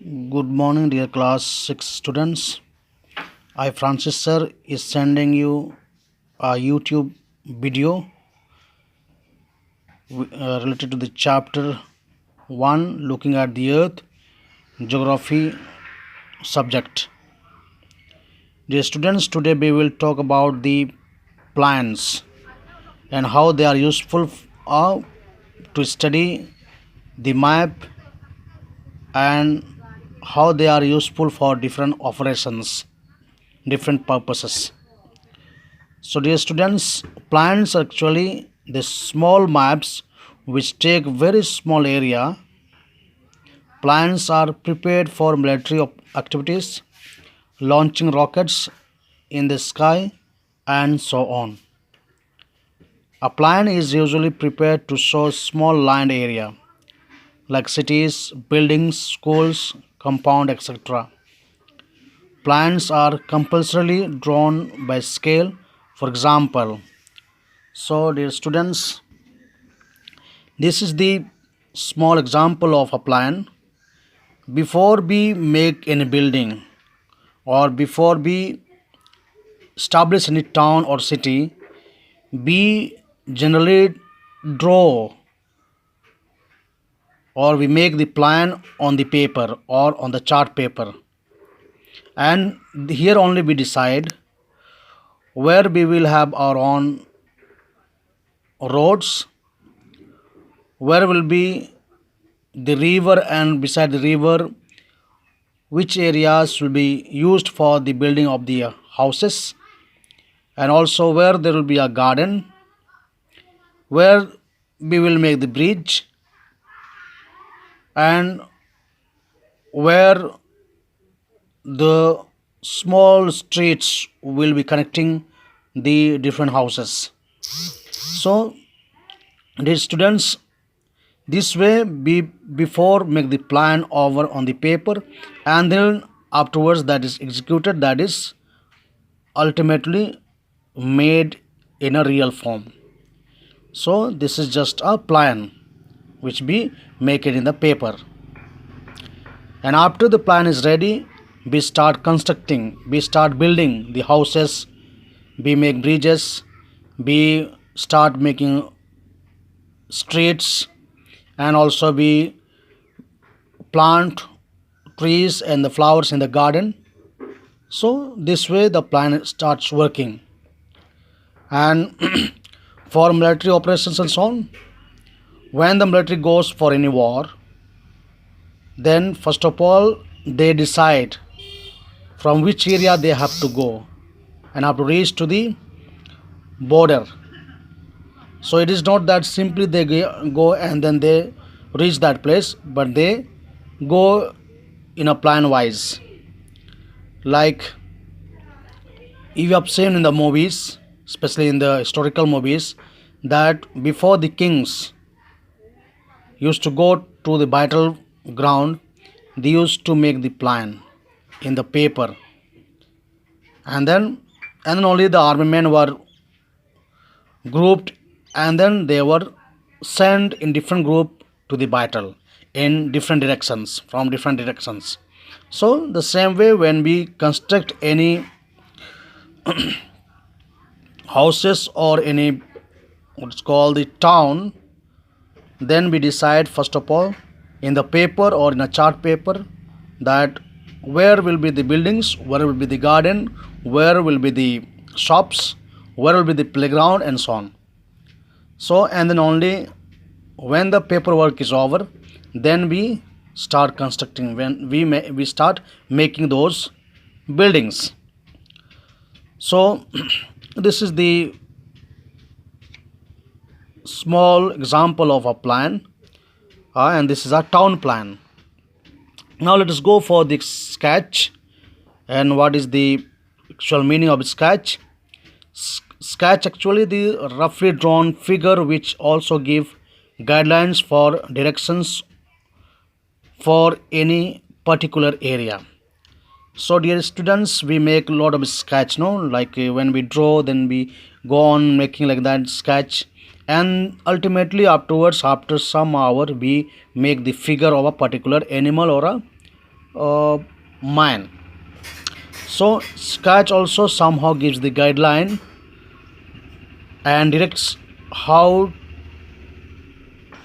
Good morning, dear class 6 students. I, Francis sir, is sending you a YouTube video related to the chapter 1 looking at the earth geography subject. Dear students, today we will talk about the plants and how they are useful to study the map and how they are useful for different operations, different purposes. So, dear students, plants are actually the small maps which take very small area. Plants are prepared for military activities, launching rockets in the sky, and so on. A plan is usually prepared to show small land area like cities, buildings, schools, compound, etc. Plans are compulsorily drawn by scale. For example, so dear students, this is the small example of a plan. Before we make any building or before we establish any town or city, we generally draw or we make the plan on the paper or on the chart paper. And here only we decide where we will have our own roads, where will be the river, and beside the river which areas will be used for the building of the houses, and also where there will be a garden, where we will make the bridge, and where the small streets will be connecting the different houses. So dear students, this way we before make the plan over on the paper, and then afterwards that is executed, that is ultimately made in a real form. So this is just a plan which we make it in the paper, and after the plan is ready, we start constructing, we start building the houses, we make bridges, we start making streets, and also we plant trees and the flowers in the garden. So this way the plan starts working. And for military operations and so on, when the military goes for any war, then first of all they decide from which area they have to go and have to reach to the border. So it is not that simply they go and then they reach that place, but they go in a plan wise. Like you have seen in the movies, especially in the historical movies, that before the kings used to go to the battleground, they used to make the plan in the paper, and then only the army men were grouped, and then they were sent in different group to the battle in different directions, from different directions. So the same way when we construct any houses or any what's called the town, then we decide first of all in the paper or in a chart paper that where will be the buildings, where will be the garden, where will be the shops, where will be the playground, and so on. So and then only when the paperwork is over, then we start constructing, when we start making those buildings. So this is the small example of a plan, and this is a town plan. Now let us go for the sketch. And what is the actual meaning of sketch? Sketch actually the roughly drawn figure which also give guidelines for directions for any particular area. So dear students, we make a lot of sketch, no, like when we draw, then we go on making like that sketch, and ultimately afterwards after some hour we make the figure of a particular animal or a uh, mine. So sketch also somehow gives the guideline and directs how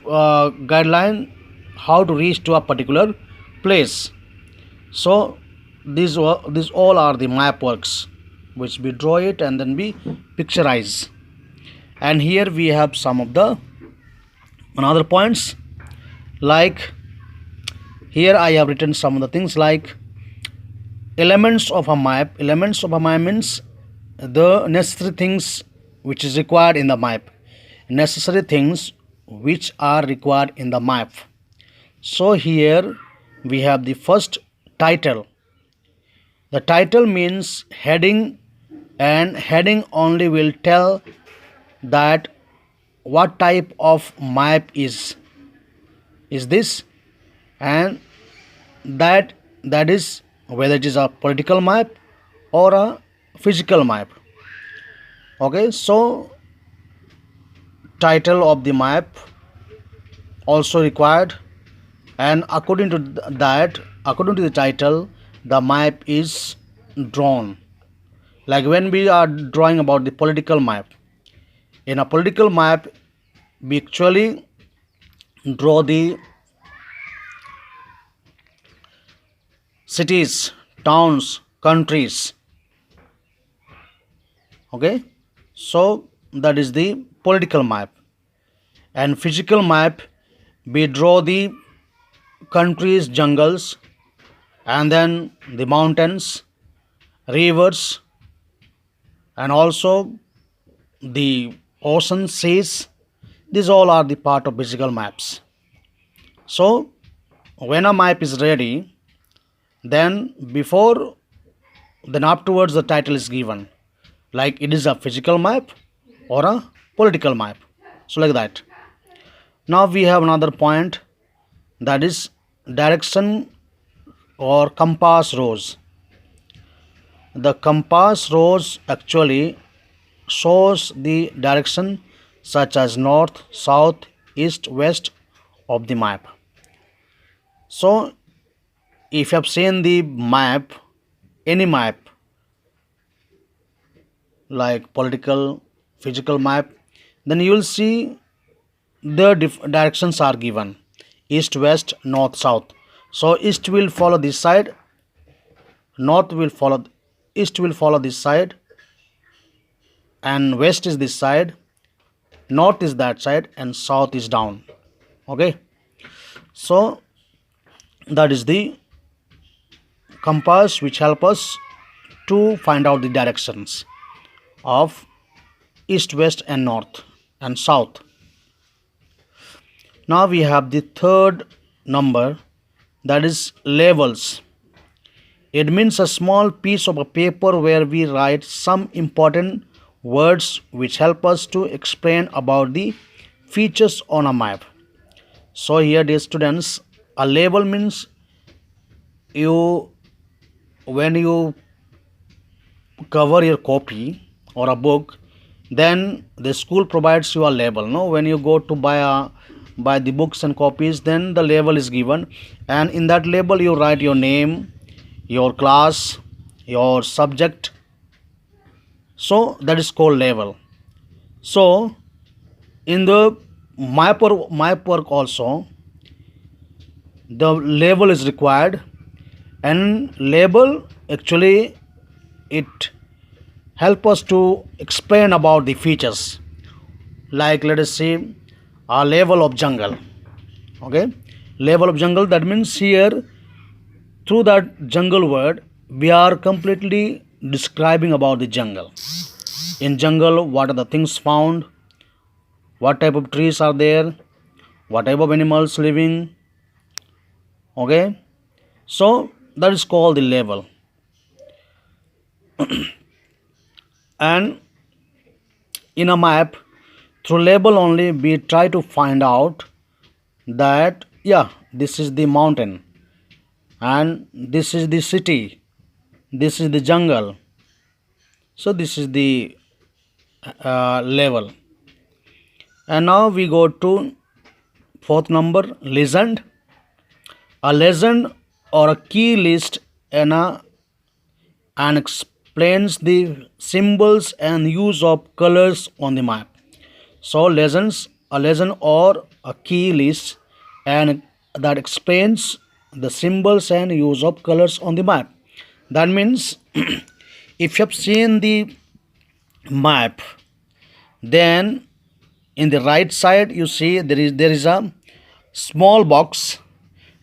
guideline how to reach to a particular place. So these all are the map works which we draw it and then we picturize. And here we have some of the another points, like here I have written some of the things like elements of a map. Elements of a map means the necessary things which is required in the map. Necessary things which are required in the map. So here we have the first title. The title means heading, and heading only will tell that what type of map is this, and that is whether it is a political map or a physical map. Okay, so title of the map also required, and according to that, according to the title, the map is drawn. Like when we are drawing about the political map, in a political map we actually draw the cities, towns, countries. Okay, so that is the political map. And physical map, we draw the countries, jungles, and then the mountains, rivers, and also the ocean, seas. These all are the part of physical maps. So when a map is ready, then before, then afterwards the title is given, like it is a physical map or a political map. So like that. Now we have another point, that is direction or compass rose. The compass rose actually shows the direction such as north, south, east, west of the map. So if you have seen the map, any map like political, physical map, then you will see the directions are given: east, west, north, south. So east will follow this side, north will follow, east will follow this side, and west is this side, north is that side, and south is down. Okay, so that is the compass which help us to find out the directions of east, west, and north and south. Now we have the third number, that is labels. It means a small piece of a paper where we write some important words which help us to explain about the features on a map. So here, dear students, a label means you, when you cover your copy or a book, then the school provides you a label. No, when you go to buy the books and copies, then the label is given, and in that label you write your name, your class, your subject. So that is called label. So in the map work also, the label is required, and label actually it help us to explain about the features. Like let us see a level of jungle. Okay, level of jungle, that means here through that jungle word we are completely describing about the jungle. In jungle, what are the things found, what type of trees are there, what type of animals living. Okay, so that is called the label. And in a map, through label only we try to find out that, yeah, this is the mountain, and this is the city, this is the jungle. So this is the level. And now we go to fourth number, legend. A legend or a key list and explains the symbols and use of colors on the map. So a lesson or a key list and that explains the symbols and use of colors on the map. That means if you have seen the map, then in the right side you see there is a small box,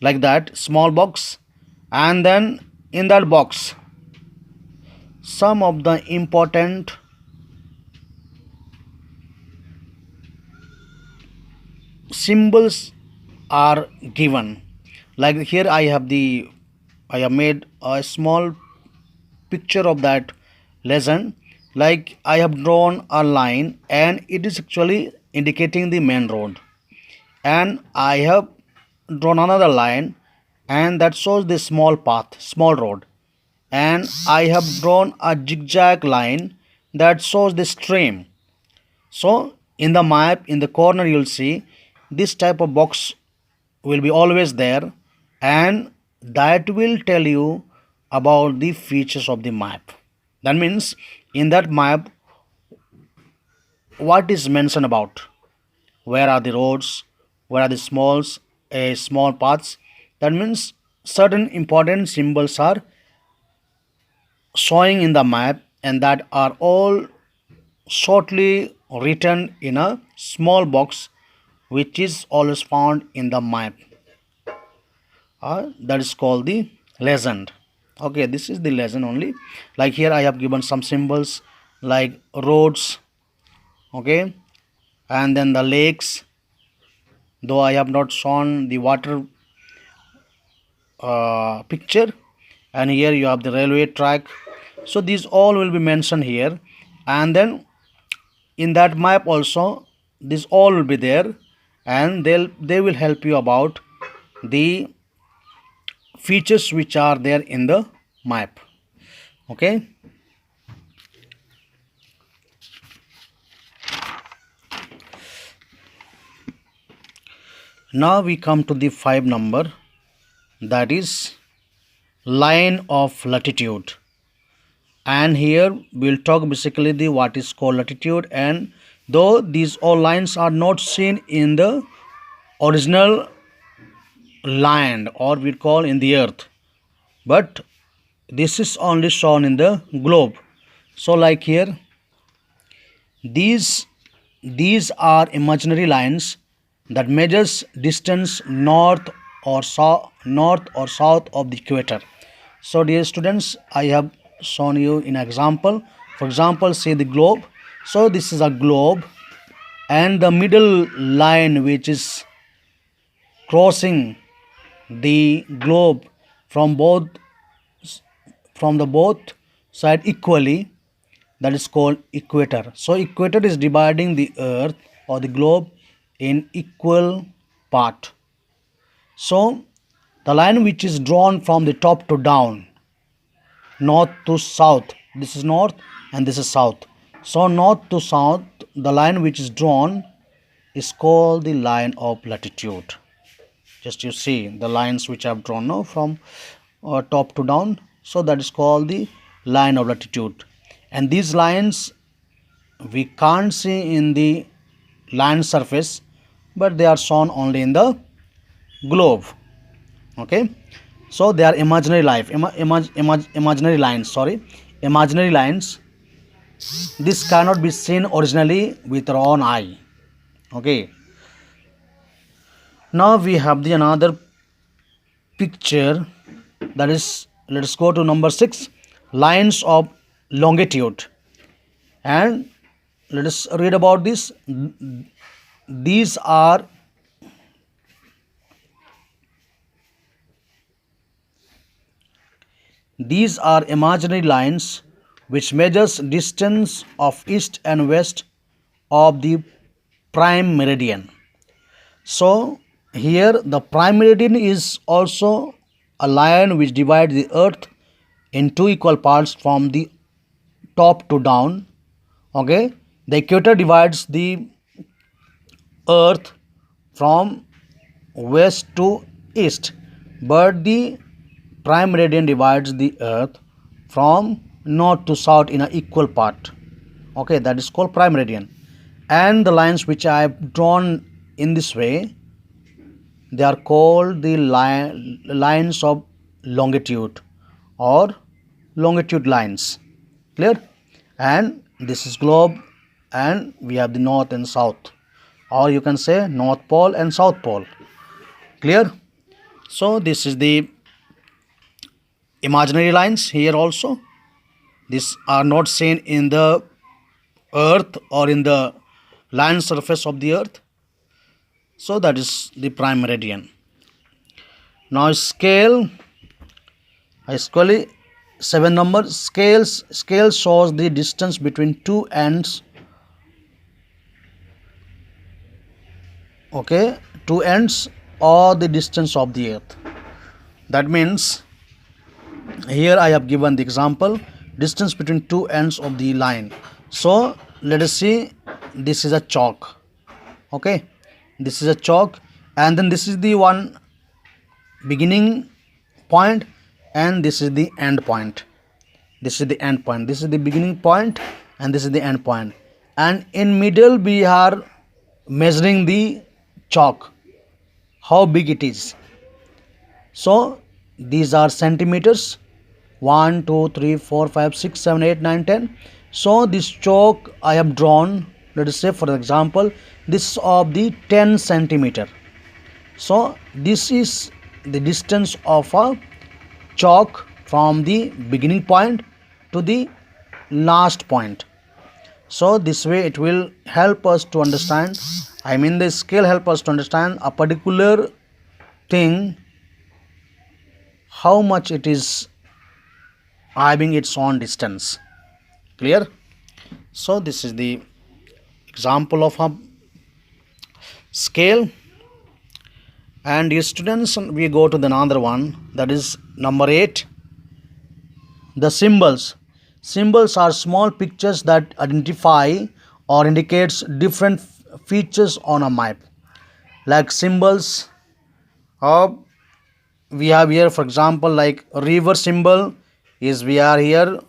like that small box, and then in that box some of the important symbols are given. Like here I have made a small picture of that lesson. Like I have drawn a line and it is actually indicating the main road, and I have drawn another line and that shows the small path, small road, and I have drawn a zigzag line that shows the stream. So in the map, in the corner, you'll see this type of box will be always there, and that will tell you about the features of the map. That means in that map, what is mentioned about, where are the roads, where are the small paths. That means certain important symbols are showing in the map, and that are all shortly written in a small box which is always found in the map. That is called the legend. Okay, this is the legend only. Like here I have given some symbols like roads, okay, and then the lakes, though I have not shown the water picture, and here you have the railway track. So these all will be mentioned here, and then in that map also this all will be there, and they will help you about the features which are there in the map. Okay, now we come to the 5 number, that is line of latitude. And here we'll talk basically the what is called latitude, and though these all lines are not seen in the original land, or we call in the earth, but this is only shown in the globe. So like here these are imaginary lines that measures distance north or south of the equator. So dear students, I have shown you in example. For example, say the globe. So this is a globe, and the middle line which is crossing the globe from the both side equally, that is called equator. So equator is dividing the earth or the globe in equal part. So the line which is drawn from the top to down, north to south, this is north and this is south. So north to south, the line which is drawn is called the line of latitude. Just you see the lines which I have drawn now from top to down, so that is called the line of latitude. And these lines we can't see in the land surface, but they are shown only in the globe. Okay, so they are imaginary imaginary lines, sorry, imaginary lines. This cannot be seen originally with our own eye. Okay, now we have the another picture, that is, let us go to number 6, lines of longitude, and let us read about this. These are imaginary lines which measures distance of east and west of the prime meridian. So here the prime meridian is also a line which divides the earth in two equal parts from the top to down. Okay, the equator divides the earth from west to east, but the prime meridian divides the earth from north to south in an equal part. Okay, that is called prime meridian. And the lines which I have drawn in this way, they are called the lines of longitude or longitude lines. Clear? And this is globe, and we have the north and south, or you can say north pole and south pole. Clear? So this is the imaginary lines here also. These are not seen in the earth or in the land surface of the earth. So that is the prime meridian. Now scale, basically 7 number scale shows the distance between two ends. Okay, two ends or the distance of the earth. That means here I have given the example, distance between two ends of the line. So let us see, this is a chalk. Okay, this is a chalk, and then this is the one beginning point, and this is the end point. This is the end point, this is the beginning point, and this is the end point. And in middle we are measuring the chalk, how big it is. So these are centimeters, 1 2 3 4 5 6 7 8 9 10. So this chalk I have drawn, let us say for example, this is of the 10 centimeter. So this is the distance of a chalk from the beginning point to the last point. So this way it will help us to understand, I mean the scale help us to understand a particular thing, how much it is having its own distance. Clear? So this is the example of a scale. And dear students, we go to the another one, that is number 8, the symbols. Symbols are small pictures that identify or indicates different features on a map. Like symbols of, we have here for example like river symbol is, we are here,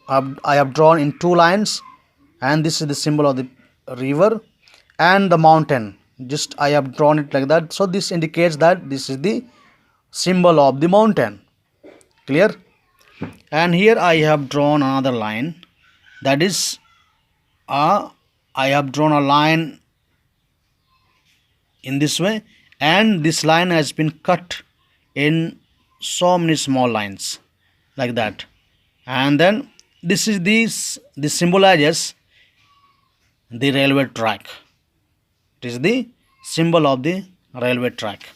I have drawn in two lines, and this is the symbol of the river. And the mountain, just I have drawn it like that. So this indicates that this is the symbol of the mountain. Clear? And here I have drawn another line, that is I have drawn a line in this way, and this line has been cut in so many small lines like that. And then this is this symbolizes the railway track. It is the symbol of the railway track.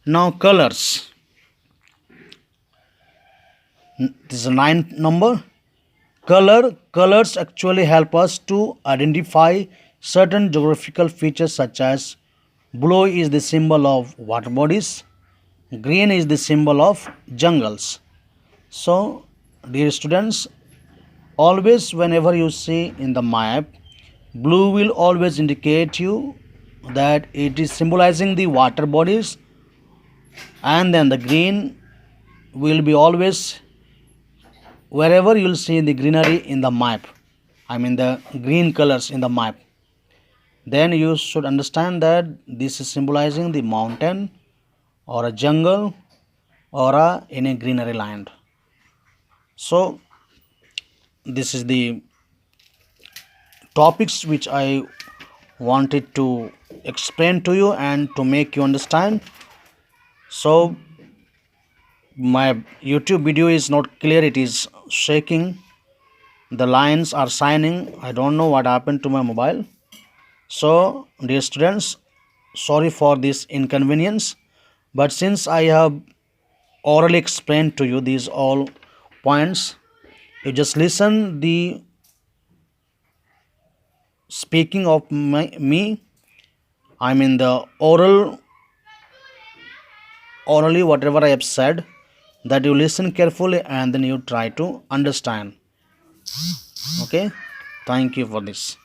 Now colors. This is a 9th number. Colors actually help us to identify certain geographical features, such as blue is the symbol of water bodies, green is the symbol of jungles. So dear students, always whenever you see in the map, blue will always indicate you that it is symbolizing the water bodies, and then the green will be always, wherever you will see the greenery in the map, I mean the green colors in the map, then you should understand that this is symbolizing the mountain or a jungle or in a greenery land. So this is the topics which I wanted to explain to you and to make you understand. So my YouTube video is not clear, it is shaking, the lines are shining, I don't know what happened to my mobile. So dear students, sorry for this inconvenience, but since I have orally explained to you these all points, you just listen the speaking of me, I mean the orally whatever I have said, that you listen carefully and then you try to understand. Okay, thank you for this.